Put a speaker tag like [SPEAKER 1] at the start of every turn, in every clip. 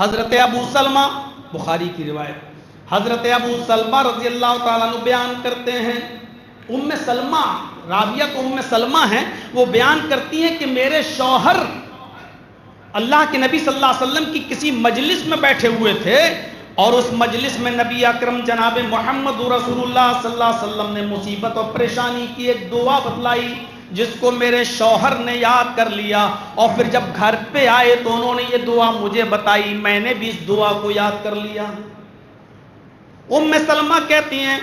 [SPEAKER 1] حضرت ابو سلمہ، بخاری کی روایت، حضرت ابو سلمہ رضی اللہ تعالیٰ عنہ بیان کرتے ہیں، ام سلمہ، راویہ تو ام سلمہ ہیں، وہ بیان کرتی ہیں کہ میرے شوہر اللہ کے نبی صلی اللہ علیہ وسلم کی کسی مجلس میں بیٹھے ہوئے تھے، اور اس مجلس میں نبی اکرم جناب محمد رسول اللہ صلی اللہ علیہ وسلم نے مصیبت اور پریشانی کی ایک دعا بتلائی، جس کو میرے شوہر نے یاد کر لیا، اور پھر جب گھر پہ آئے تو انہوں نے یہ دعا مجھے بتائی، میں نے بھی اس دعا کو یاد کر لیا۔ ام سلمہ کہتی ہیں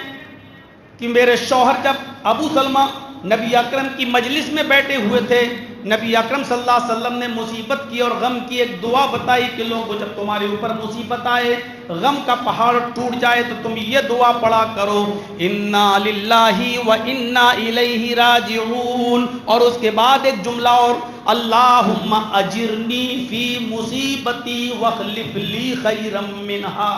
[SPEAKER 1] کہ میرے شوہر جب ابو سلمہ نبی اکرم کی مجلس میں بیٹھے ہوئے تھے، نبی اکرم صلی اللہ علیہ وسلم نے مصیبت کی اور غم کی ایک دعا بتائی کہ لوگوں جب تمہارے اوپر مصیبت آئے، غم کا پہاڑ ٹوٹ جائے تو تم یہ دعا پڑھا کرو، انا للہ و انا الیہ راجعون، اور اس کے بعد ایک جملہ اور، اللہم اجرنی فی مصیبتی واخلف لی خیرا منہا۔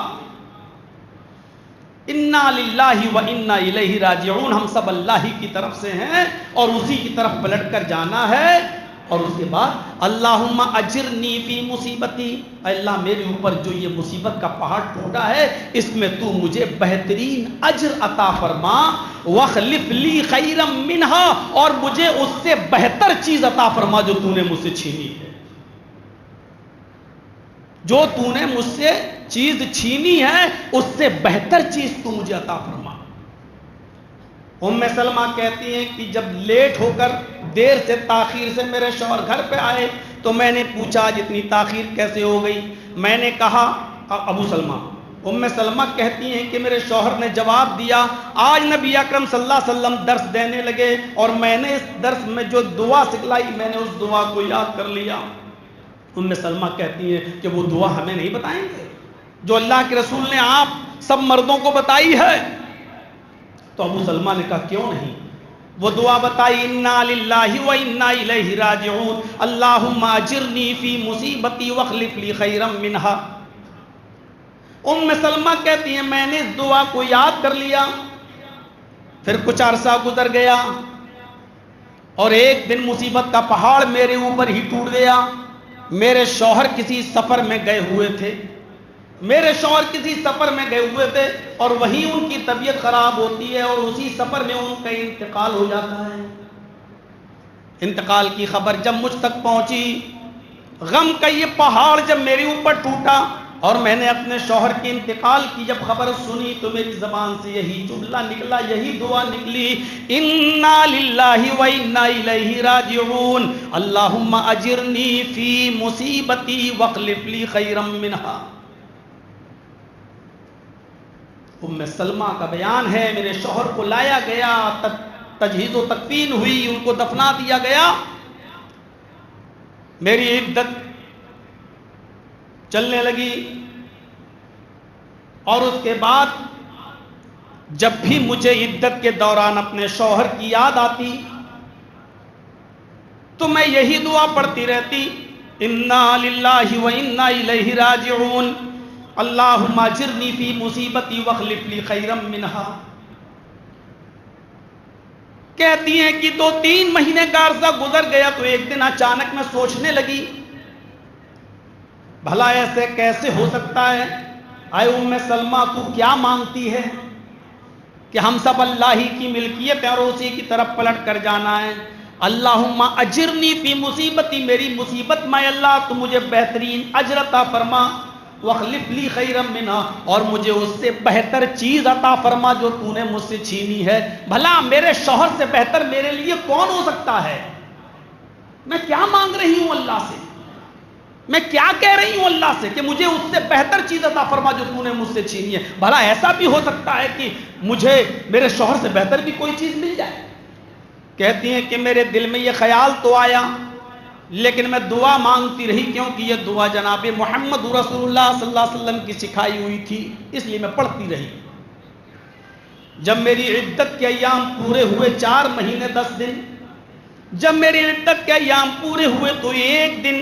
[SPEAKER 1] انا للہ و انا الیہ راجعون، ہم سب اللہ ہی کی طرف سے ہیں اور اسی کی طرف پلٹ کر جانا ہے۔ اور اس کے بعد اللہم اجرنی فی مصیبتی، اے اللہ میرے اوپر جو یہ مصیبت کا پہاڑ ٹوٹا ہے اس میں تو مجھے بہترین اجر عطا فرما، واخلف لی خیرا منہا، اور مجھے اس سے بہتر چیز عطا فرما جو تو نے مجھ سے چھینی ہے، جو تو نے مجھ سے چیز چھینی ہے اس سے بہتر چیز تو مجھے عطا فرما۔ ام سلمہ کہتی ہیں کہ جب لیٹ ہو کر دیر سے تاخیر سے میرے شوہر گھر پہ آئے تو میں نے پوچھا آج اتنی تاخیر کیسے ہو گئی؟ میں نے کہا، ابو سلمہ، ام سلمہ کہتی ہیں کہ میرے شوہر نے جواب دیا، آج نبی اکرم صلی اللہ علیہ وسلم درس دینے لگے اور میں نے اس درس میں جو دعا سکھلائی میں نے اس دعا کو یاد کر لیا۔ ام سلمہ کہتی ہیں کہ وہ دعا ہمیں نہیں بتائیں گے جو اللہ کے رسول نے آپ سب مردوں کو بتائی ہے؟ تو ابو سلمہ نے کہا کیوں نہیں، وہ دعا بتائی، انا للہ و انا الیہ راجعون، اللہم اجرنی فی مصیبتی واخلف لی خیرا منہا۔ ام سلمہ کہتی ہیں میں نے اس دعا کو یاد کر لیا، پھر کچھ عرصہ گزر گیا اور ایک دن مصیبت کا پہاڑ میرے اوپر ہی ٹوٹ گیا۔ میرے شوہر کسی سفر میں گئے ہوئے تھے، اور وہیں ان کی طبیعت خراب ہوتی ہے اور اسی سفر میں ان کا انتقال ہو جاتا ہے۔ انتقال کی خبر جب مجھ تک پہنچی، غم کا یہ پہاڑ جب میرے اوپر ٹوٹا اور میں نے اپنے شوہر کے انتقال کی جب خبر سنی تو میری زبان سے یہی جملہ نکلا، یہی دعا نکلی، انا للہ و انا الیہ راجعون، اللہم اجرنی فی مصیبتی واخلف لی خیرا منہا۔ ام سلمہ کا بیان ہے، میرے شوہر کو لایا گیا، تجہیز و تکفین ہوئی، ان کو دفنا دیا گیا، میری عدت چلنے لگی، اور اس کے بعد جب بھی مجھے عدت کے دوران اپنے شوہر کی یاد آتی تو میں یہی دعا پڑھتی رہتی، انا للہ و انا الیہ راجعون، اللہم اجرنی فی مصیبتی واخلف لی خیرا منہا۔ کہتی ہیں کہ 2-3 مہینے کا عرصہ گزر گیا تو ایک دن اچانک میں سوچنے لگی بھلا ایسے کیسے ہو سکتا ہے؟ اے ام سلمہ تو کیا مانگتی ہے کہ ہم سب اللہ ہی کی ملکیت ہے اور اسی کی طرف پلٹ کر جانا ہے؟ اللہم اجرنی فی مصیبتی، میری مصیبت میں اللہ تو مجھے بہترین اجر عطا فرما، واخلف لی خیرا منہا، اور مجھے اس سے بہتر چیز عطا فرما جو تو نے مجھ سے چھینی ہے۔ بھلا میرے شوہر سے بہتر میرے لیے کون ہو سکتا ہے؟ میں کیا مانگ رہی ہوں اللہ سے، میں کیا کہہ رہی ہوں اللہ سے کہ مجھے اس سے بہتر چیز عطا فرما جو تو نے مجھ سے چھینی ہے؟ بھلا ایسا بھی ہو سکتا ہے کہ مجھے میرے شوہر سے بہتر بھی کوئی چیز مل جائے؟ کہتی ہیں کہ میرے دل میں یہ خیال تو آیا لیکن میں دعا مانگتی رہی، کیونکہ یہ دعا جناب محمد رسول اللہ صلی اللہ علیہ وسلم کی سکھائی ہوئی تھی، اس لیے میں پڑھتی رہی۔ جب میری عدت کے ایام پورے ہوئے 4 مہینے 10 دن، جب میری عدت کے ایام پورے ہوئے تو ایک دن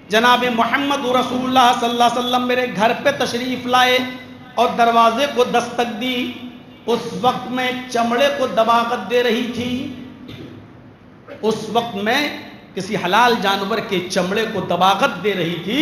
[SPEAKER 1] جناب محمد رسول اللہ صلی اللہ علیہ وسلم میرے گھر پہ تشریف لائے اور دروازے کو دستک دی۔ اس وقت میں چمڑے کو دباغت دے رہی تھی، اس وقت میں کسی حلال جانور کے چمڑے کو دباغت دے رہی تھی۔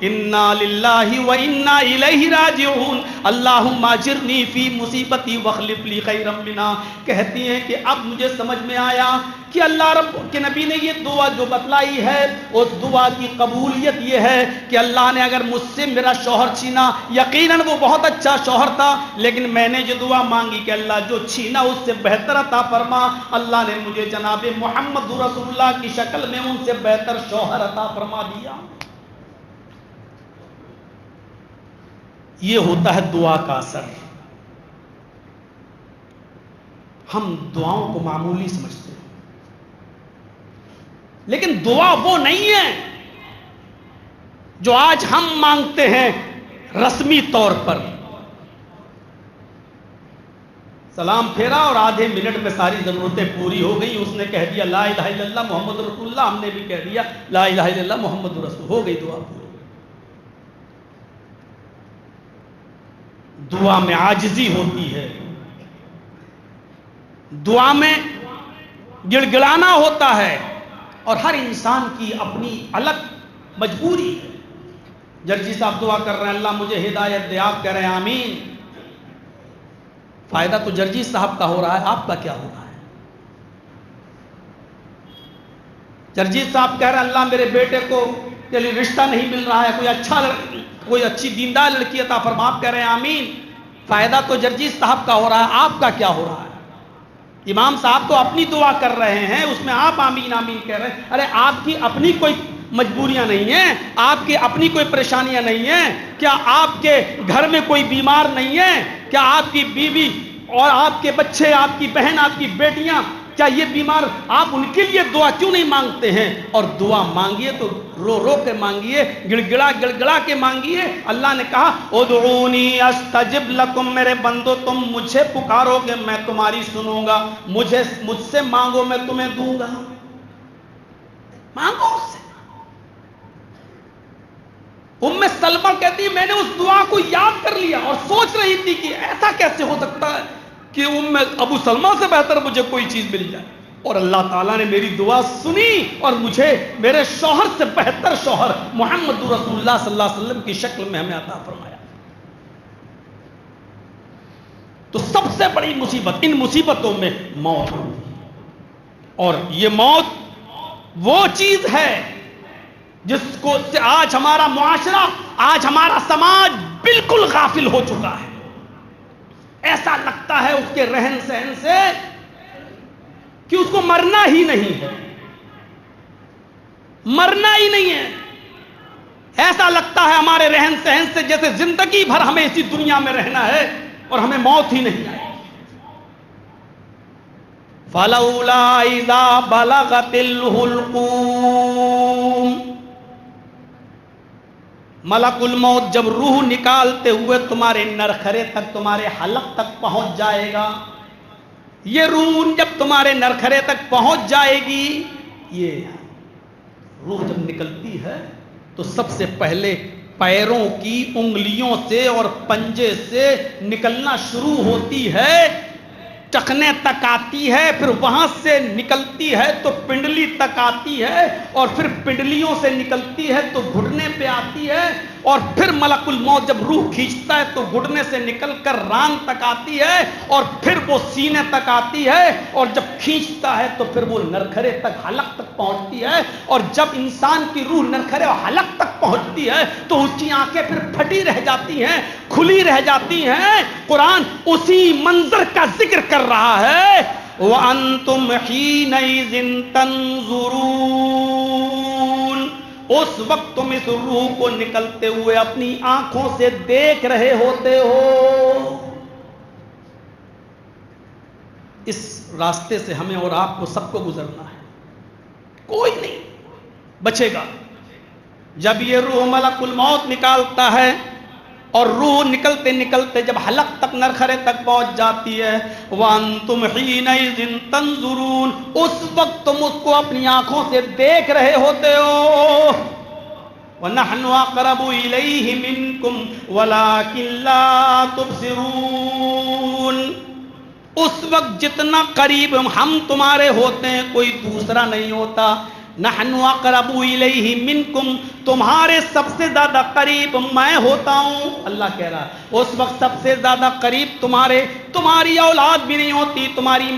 [SPEAKER 1] انا للہ و انا الیہ راجعون اللہم اجرنی فی مصیبتی واخلف لی خیرا منہا. کہتی ہیں کہ اب مجھے سمجھ میں آیا کہ اللہ رب کے نبی نے یہ دعا جو بتلائی ہے اس دعا کی قبولیت یہ ہے کہ اللہ نے اگر مجھ سے میرا شوہر چھینا، یقیناً وہ بہت اچھا شوہر تھا، لیکن میں نے جو دعا مانگی کہ اللہ جو چھینا اس سے بہتر عطا فرما، اللہ نے مجھے جناب محمد رسول اللہ کی شکل میں ان سے بہتر شوہر عطا فرما دیا. یہ ہوتا ہے دعا کا اثر. ہم دعاؤں کو معمولی سمجھتے ہیں، لیکن دعا وہ نہیں ہے جو آج ہم مانگتے ہیں رسمی طور پر. سلام پھیرا اور آدھے منٹ میں ساری ضرورتیں پوری ہو گئی، اس نے کہہ دیا لا الہ الا اللہ محمد رسول اللہ، ہم نے بھی کہہ دیا لا الہ الا اللہ محمد رسول، ہو گئی دعا پوری. دعا میں عاجزی ہوتی ہے، دعا میں گڑ گڑانا ہوتا ہے، اور ہر انسان کی اپنی الگ مجبوری ہے. جرجی صاحب دعا کر رہے ہیں اللہ مجھے ہدایت دے، آپ کہہ رہے ہیں آمین. فائدہ تو جرجی صاحب کا ہو رہا ہے، آپ کا کیا ہو رہا ہے؟ جرجی صاحب کہہ رہے ہیں اللہ میرے بیٹے کو رشتہ نہیں مل رہا ہے، کوئی اچھی دیندار لڑکی عطا فرما، آپ کہہ رہے ہیں آمین. فائدہ تو جرجی صاحب کا ہو رہا ہے، آپ کا کیا ہو رہا ہے؟ امام صاحب تو اپنی دعا کر رہے ہیں، اس میں آپ آمین آمین کہہ رہے ہیں. ارے آپ کی اپنی کوئی مجبوریاں نہیں ہیں، آپ کی اپنی کوئی پریشانیاں نہیں ہیں؟ کیا آپ کے گھر میں کوئی بیمار نہیں ہے؟ کیا آپ کی بیوی اور آپ کے بچے، آپ کی بہن، آپ کی بیٹیاں، کیا یہ بیمار، آپ ان کے لیے دعا کیوں نہیں مانگتے ہیں؟ اور دعا مانگیے تو رو رو کے مانگیے، گڑ گڑا کے مانگیے. اللہ نے کہا ادعونی استجب لکم، میرے بندو تم مجھے پکارو گے میں تمہاری سنوں گا، مجھ سے مانگو میں تمہیں دوں گا. مانگو اس سے. ام سلمہ کہتی میں نے اس دعا کو یاد کر لیا اور سوچ رہی تھی کہ ایسا کیسے ہو سکتا ہے کہ ابو سلمہ سے بہتر مجھے کوئی چیز مل جائے، اور اللہ تعالیٰ نے میری دعا سنی اور مجھے میرے شوہر سے بہتر شوہر محمد رسول اللہ صلی اللہ علیہ وسلم کی شکل میں ہمیں عطا فرمایا. تو سب سے بڑی مصیبت ان مصیبتوں میں موت ہوتی ہے، اور یہ موت وہ چیز ہے جس کو سے آج ہمارا معاشرہ، آج ہمارا سماج بالکل غافل ہو چکا ہے. ایسا لگتا ہے اس کے رہن سہن سے کہ اس کو مرنا ہی نہیں ہے، مرنا ہی نہیں ہے. ایسا لگتا ہے ہمارے رہن سہن سے جیسے زندگی بھر ہمیں اسی دنیا میں رہنا ہے اور ہمیں موت ہی نہیں آئے. فَلَوْلَا إِذَا بَلَغَتِ الْحُلْقُومَ، ملک الموت جب روح نکالتے ہوئے تمہارے نرخرے تک، تمہارے حلق تک پہنچ جائے گا. یہ روح جب تمہارے نرخرے تک پہنچ جائے گی، یہ روح جب نکلتی ہے تو سب سے پہلے پیروں کی انگلیوں سے اور پنجے سے نکلنا شروع ہوتی ہے، ٹخنے تک آتی ہے، پھر وہاں سے نکلتی ہے تو پنڈلی تک آتی ہے، اور پھر پنڈلیوں سے نکلتی ہے تو گھٹنے پہ آتی ہے، اور پھر ملک الموت جب روح کھینچتا ہے تو گھٹنے سے نکل کر ران تک آتی ہے، اور پھر وہ سینے تک آتی ہے، اور جب کھینچتا ہے تو پھر وہ نرخرے تک، حلق تک پہنچتی ہے. اور جب انسان کی روح نرخرے اور حلق تک پہنچتی ہے تو اس کی آنکھیں پھر پھٹی رہ جاتی ہیں، کھلی رہ جاتی ہیں. قرآن اسی منظر کا ذکر کر رہا ہے وَأَنْتُمْ حِينَئِذٍ تَنْظُرُونَ، اس وقت تم اس روح کو نکلتے ہوئے اپنی آنکھوں سے دیکھ رہے ہوتے ہو. اس راستے سے ہمیں اور آپ کو سب کو گزرنا ہے، کوئی نہیں بچے گا. جب یہ روح ملک الموت نکالتا ہے اور روح نکلتے نکلتے جب حلق تک، نرخرے تک پہنچ جاتی ہے، وَأَنْتُمْ حِينَئِذٍ تَنْظُرُونَ، اس وقت تم اس کو اپنی آنکھوں سے دیکھ رہے ہوتے ہو. وَنَحْنُ أَقْرَبُ إِلَيْهِ مِنْكُمْ وَلَكِنْ لَا تُبْصِرُونَ، اس وقت جتنا قریب ہم تمہارے ہوتے ہیں کوئی دوسرا نہیں ہوتا، نحن اقرب الیہ منکم، تمہارے سب سے زیادہ قریب میں ہوتا ہوں. اللہ کہہ رہا اس وقت سب سے زیادہ قریب تمہاری اولاد بھی نہیں ہوتی، تمہاری